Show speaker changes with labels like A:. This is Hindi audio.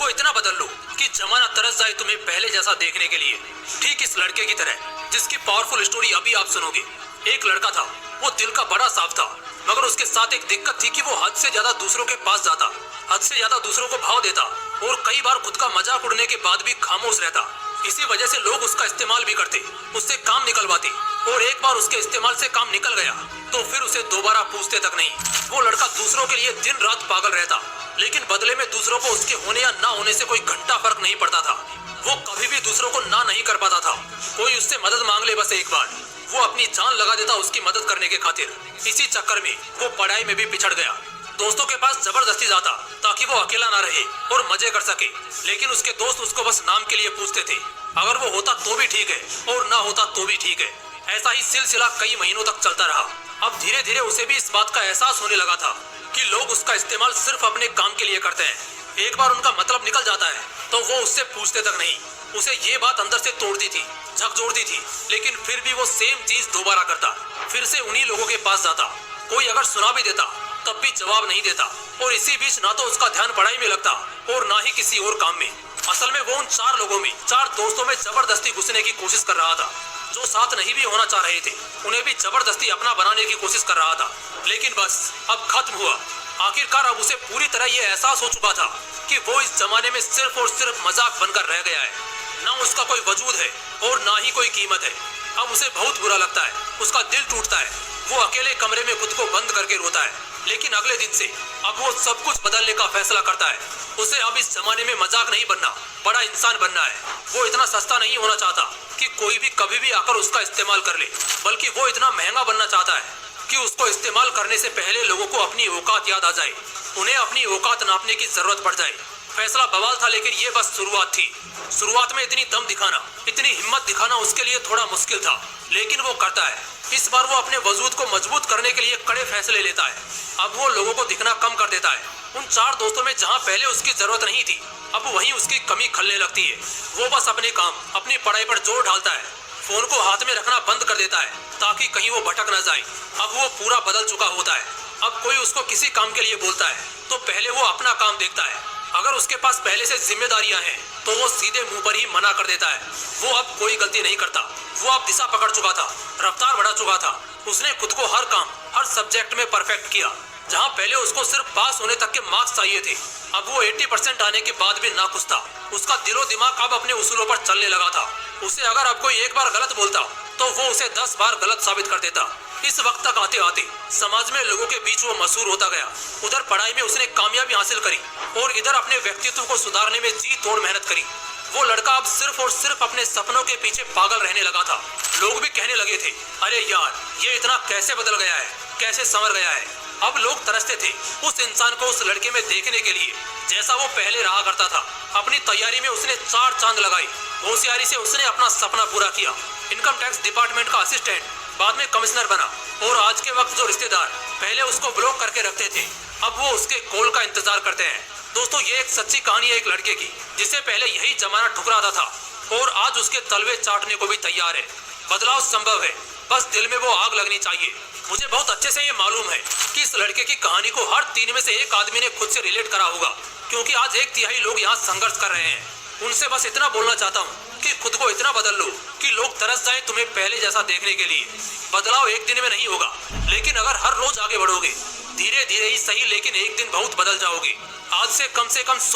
A: को इतना बदल लो कि जमाना तरस जाए तुम्हें पहले जैसा देखने के लिए। ठीक इस लड़के की तरह जिसकी पावरफुल स्टोरी अभी आप सुनोगे। एक लड़का था, वो दिल का बड़ा साफ था, मगर उसके साथ एक दिक्कत थी कि वो हद से ज्यादा दूसरों के पास जाता, हद से ज्यादा दूसरों को भाव देता और कई बार खुद का मजाक उड़ने के बाद भी खामोश रहता। इसी वजह से लोग उसका इस्तेमाल भी करते, उससे काम निकलवाते और एक बार उसके इस्तेमाल से काम निकल गया तो फिर उसे दोबारा पूछते तक नहीं। वो लड़का दूसरों के लिए दिन रात पागल रहता, लेकिन बदले में दूसरों को उसके होने या ना होने से कोई घंटा फर्क नहीं पड़ता था। वो कभी भी दूसरों को ना नहीं कर पाता था। कोई उससे मदद मांग ले बस एक बार, वो अपनी जान लगा देता उसकी मदद करने के खातिर। इसी चक्कर में वो पढ़ाई में भी पिछड़ गया। दोस्तों के पास जबरदस्ती जाता ताकि वो अकेला ना रहे और मजे कर सके, लेकिन उसके दोस्त उसको बस नाम के लिए पूछते थे। अगर वो होता तो भी ठीक है और ना होता तो भी ठीक है। ऐसा ही सिलसिला कई महीनों तक चलता रहा। अब धीरे धीरे उसे भी इस बात का एहसास होने लगा था कि लोग उसका इस्तेमाल सिर्फ अपने काम के लिए करते हैं। एक बार उनका मतलब निकल जाता है तो वो उससे पूछते तक नहीं। उसे ये बात अंदर से तोड़ती थी, झकझोरती थी, लेकिन फिर भी वो सेम चीज दोबारा करता। फिर से उन्हीं लोगों के पास जाता। कोई अगर सुना भी देता तब भी जवाब नहीं देता और इसी बीच ना तो उसका ध्यान पढ़ाई में लगता और ना ही किसी और काम में। असल में वो उन चार लोगों में, चार दोस्तों में जबरदस्ती घुसने की कोशिश कर रहा था। जो साथ नहीं भी होना चाह रहे थे उन्हें भी जबरदस्ती अपना बनाने की कोशिश कर रहा था। लेकिन बस अब खत्म हुआ। आखिरकार अब उसे पूरी तरह ये एहसास हो चुका था कि वो इस जमाने में सिर्फ और सिर्फ मजाक बनकर रह गया है। न उसका कोई वजूद है और ना ही कोई कीमत है। अब उसे बहुत बुरा लगता है, उसका दिल टूटता है। वो अकेले कमरे में खुद को बंद करके रोता है। लेकिन अगले दिन से अब वो सब कुछ बदलने का फैसला करता है। उसे अब इस जमाने में मजाक नहीं बनना, बड़ा इंसान बनना है। वो इतना सस्ता नहीं होना चाहता कि कोई भी कभी भी आकर उसका इस्तेमाल कर ले, बल्कि वो इतना महंगा बनना चाहता है कि उसको इस्तेमाल करने से पहले लोगों को अपनी औकात याद आ जाए, उन्हें अपनी औकात नापने की जरूरत पड़ जाए। फैसला बवाल था, लेकिन ये बस शुरुआत थी। शुरुआत में इतनी दम दिखाना, इतनी हिम्मत दिखाना उसके लिए थोड़ा मुश्किल था, लेकिन वो करता है। इस बार वो अपने वजूद को मजबूत करने के लिए कड़े फैसले लेता है। अब वो लोगों को दिखना कम कर देता है। उन चार दोस्तों में जहाँ पहले उसकी जरूरत नहीं थी, अब वहीं उसकी कमी खलने लगती है। वो बस अपने काम, अपनी पढ़ाई पर जोर डालता है। फोन को हाथ में रखना बंद कर देता है ताकि कहीं वो भटक न जाए। अब वो पूरा बदल चुका होता है। अब कोई उसको किसी काम के लिए बोलता है तो पहले वो अपना काम देखता है। अगर उसके पास पहले से जिम्मेदारियां हैं तो वो सीधे मुंह पर ही मना कर देता है। वो अब कोई गलती नहीं करता। वो अब दिशा पकड़ चुका था, रफ्तार बढ़ा चुका था। उसने खुद को हर काम, हर सब्जेक्ट में परफेक्ट किया। जहां पहले उसको सिर्फ पास होने तक के मार्क्स चाहिए थे, अब वो 80% आने के बाद भी ना खुश था। उसका दिलो दिमाग अब अपने उसूलों पर चलने लगा था। उसे अगर अब कोई एक बार गलत बोलता तो वो उसे 10 बार गलत साबित कर देता। इस वक्त तक आते आते समाज में लोगों के बीच वो मशहूर होता गया। उधर पढ़ाई में उसने कामयाबी हासिल करी और इधर अपने व्यक्तित्व को सुधारने में जी तोड़ मेहनत करी। वो लड़का अब सिर्फ और सिर्फ अपने सपनों के पीछे पागल रहने लगा था। लोग भी कहने लगे थे, अरे यार ये इतना कैसे बदल गया है, कैसे संवर गया है। अब लोग तरसते थे उस इंसान को उस लड़के में देखने के लिए जैसा वो पहले रहा करता था। अपनी तैयारी में उसने 4 चांद लगाई। होशियारी से उसने अपना सपना पूरा किया। इनकम टैक्स डिपार्टमेंट का असिस्टेंट, बाद में कमिश्नर बना और आज के वक्त जो रिश्तेदार पहले उसको ब्लॉक करके रखते थे, अब वो उसके कॉल का इंतजार करते हैं। दोस्तों, ये एक सच्ची कहानी है एक लड़के की जिसे पहले यही जमाना ठुकराता था और आज उसके तलवे चाटने को भी तैयार है। बदलाव संभव है, बस दिल में वो आग लगनी चाहिए। मुझे बहुत अच्छे से ये मालूम है कि इस लड़के की कहानी को हर 3 में से एक आदमी ने खुद से रिलेट करा होगा, क्योंकि आज 1/3 लोग यहाँ संघर्ष कर रहे हैं। उनसे बस इतना बोलना चाहता हूँ कि खुद को इतना बदल लो कि लोग तरस जाएं तुम्हें पहले जैसा देखने के लिए। बदलाव एक दिन में नहीं होगा, लेकिन अगर हर रोज आगे बढ़ोगे, धीरे धीरे ही सही, लेकिन एक दिन बहुत बदल जाओगे। आज से कम